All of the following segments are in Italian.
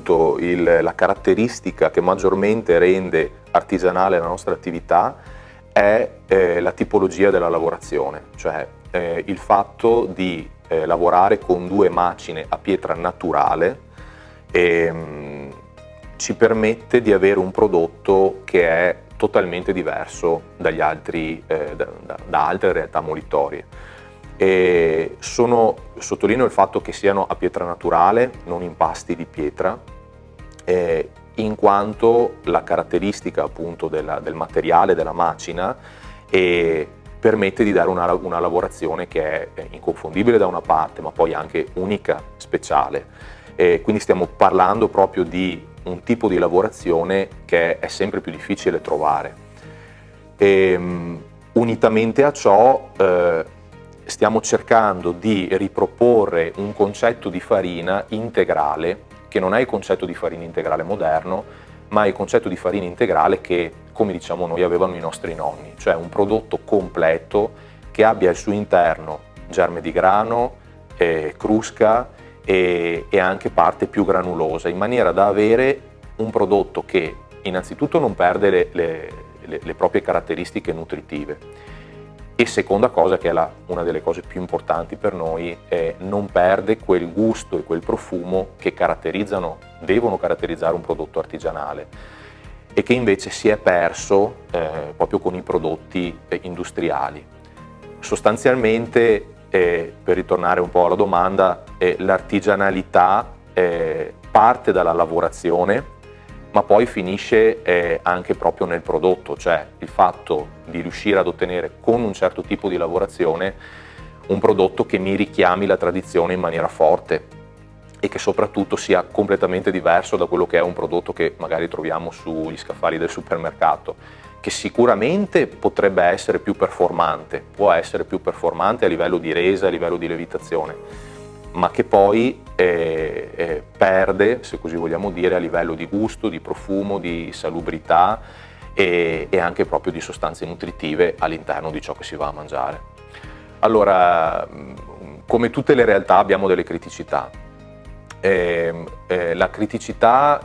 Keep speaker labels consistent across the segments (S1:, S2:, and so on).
S1: appunto la caratteristica che maggiormente rende artigianale la nostra attività è la tipologia della lavorazione, cioè il fatto di lavorare con 2 macine a pietra naturale ci permette di avere un prodotto che è totalmente diverso dagli altri, da altre realtà molitorie. Sottolineo il fatto che siano a pietra naturale, non impasti di pietra, in quanto la caratteristica appunto del materiale della macina permette di dare una lavorazione che è inconfondibile da una parte, ma poi anche unica, speciale. Quindi stiamo parlando proprio di un tipo di lavorazione che è sempre più difficile trovare. Unitamente a ciò stiamo cercando di riproporre un concetto di farina integrale, che non è il concetto di farina integrale moderno, ma è il concetto di farina integrale che, come diciamo noi, avevano i nostri nonni, cioè un prodotto completo che abbia al suo interno germe di grano, crusca e anche parte più granulosa, in maniera da avere un prodotto che innanzitutto non perde le proprie caratteristiche nutritive, e seconda cosa, che è una delle cose più importanti per noi, non perde quel gusto e quel profumo che devono caratterizzare un prodotto artigianale e che invece si è perso proprio con i prodotti industriali. Sostanzialmente, per ritornare un po' alla domanda, l'artigianalità parte dalla lavorazione, ma poi finisce anche proprio nel prodotto, cioè il fatto di riuscire ad ottenere con un certo tipo di lavorazione un prodotto che mi richiami la tradizione in maniera forte e che soprattutto sia completamente diverso da quello che è un prodotto che magari troviamo sugli scaffali del supermercato, che sicuramente potrebbe essere più performante, può essere più performante a livello di resa, a livello di lievitazione, ma che poi perde, se così vogliamo dire, a livello di gusto, di profumo, di salubrità e anche proprio di sostanze nutritive all'interno di ciò che si va a mangiare. Allora, come tutte le realtà abbiamo delle criticità. La criticità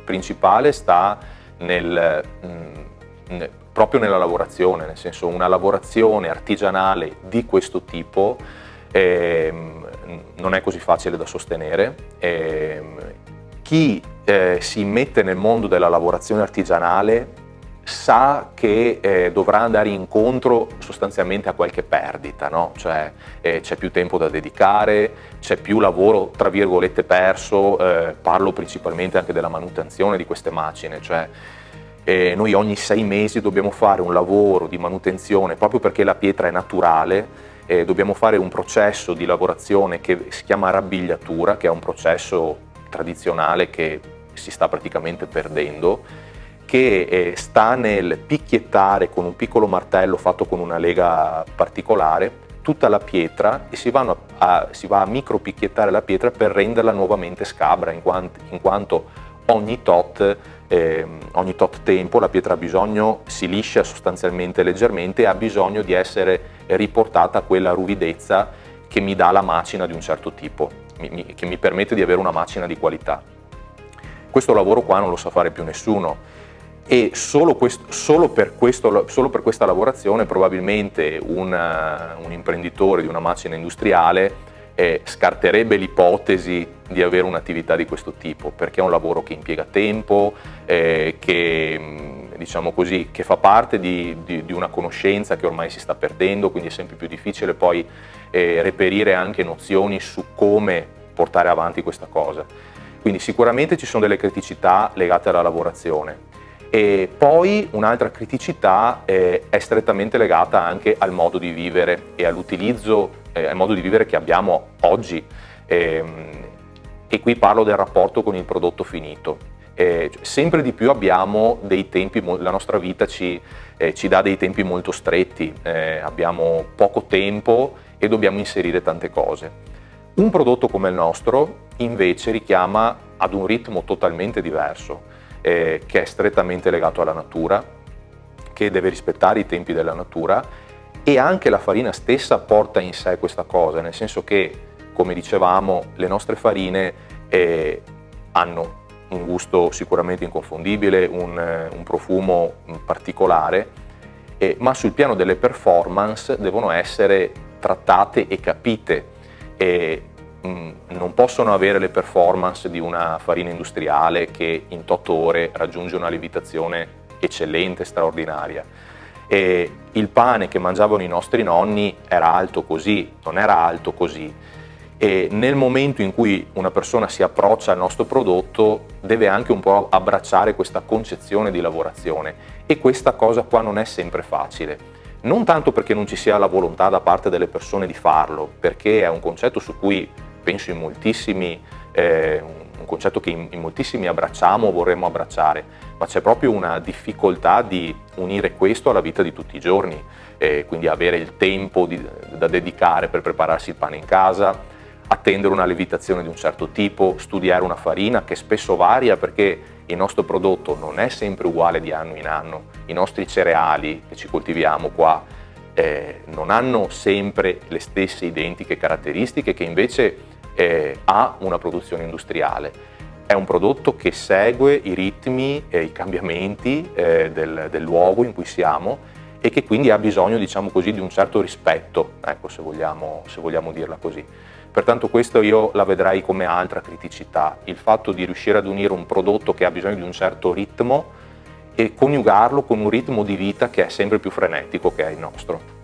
S1: principale sta proprio nella lavorazione, nel senso, una lavorazione artigianale di questo tipo non è così facile da sostenere. Chi si mette nel mondo della lavorazione artigianale sa che dovrà andare incontro sostanzialmente a qualche perdita, no? Cioè c'è più tempo da dedicare, c'è più lavoro tra virgolette perso, parlo principalmente anche della manutenzione di queste macine, cioè noi ogni 6 mesi dobbiamo fare un lavoro di manutenzione proprio perché la pietra è naturale. Dobbiamo fare un processo di lavorazione che si chiama rabbigliatura, che è un processo tradizionale che si sta praticamente perdendo, che sta nel picchiettare con un piccolo martello fatto con una lega particolare tutta la pietra e si va a micro picchiettare la pietra per renderla nuovamente scabra, in quanto ogni tot tempo la pietra si liscia sostanzialmente leggermente e ha bisogno di essere riportata a quella ruvidezza che mi dà la macina di un certo tipo, che mi permette di avere una macina di qualità. Questo lavoro qua non lo sa fare più nessuno e solo per questa lavorazione probabilmente un imprenditore di una macina industriale scarterebbe l'ipotesi di avere un'attività di questo tipo, perché è un lavoro che impiega tempo, che diciamo così, che fa parte di una conoscenza che ormai si sta perdendo, quindi è sempre più difficile poi reperire anche nozioni su come portare avanti questa cosa. Quindi sicuramente ci sono delle criticità legate alla lavorazione. E poi un'altra criticità è strettamente legata anche al modo di vivere e all'utilizzo, al modo di vivere che abbiamo oggi. E qui parlo del rapporto con il prodotto finito. Sempre di più abbiamo dei tempi, la nostra vita ci dà dei tempi molto stretti, abbiamo poco tempo e dobbiamo inserire tante cose. Un prodotto come il nostro invece richiama ad un ritmo totalmente diverso, che è strettamente legato alla natura, che deve rispettare i tempi della natura, e anche la farina stessa porta in sé questa cosa, nel senso che, come dicevamo, le nostre farine hanno un gusto sicuramente inconfondibile, un profumo particolare, ma sul piano delle performance devono essere trattate e capite, e non possono avere le performance di una farina industriale che in 8 ore raggiunge una lievitazione eccellente, straordinaria. E il pane che mangiavano i nostri nonni era alto così, non era alto così. E nel momento in cui una persona si approccia al nostro prodotto deve anche un po' abbracciare questa concezione di lavorazione, e questa cosa qua non è sempre facile, non tanto perché non ci sia la volontà da parte delle persone di farlo, perché è un concetto su cui penso in moltissimi, un concetto che in moltissimi abbracciamo o vorremmo abbracciare, ma c'è proprio una difficoltà di unire questo alla vita di tutti i giorni, quindi avere il tempo da dedicare per prepararsi il pane in casa, attendere una lievitazione di un certo tipo, studiare una farina che spesso varia perché il nostro prodotto non è sempre uguale di anno in anno, i nostri cereali che ci coltiviamo qua non hanno sempre le stesse identiche caratteristiche che invece ha una produzione industriale. È un prodotto che segue i ritmi e i cambiamenti del luogo in cui siamo, e che quindi ha bisogno, diciamo così, di un certo rispetto, ecco, se vogliamo dirla così. Pertanto questo io la vedrei come altra criticità, il fatto di riuscire ad unire un prodotto che ha bisogno di un certo ritmo e coniugarlo con un ritmo di vita che è sempre più frenetico che è il nostro.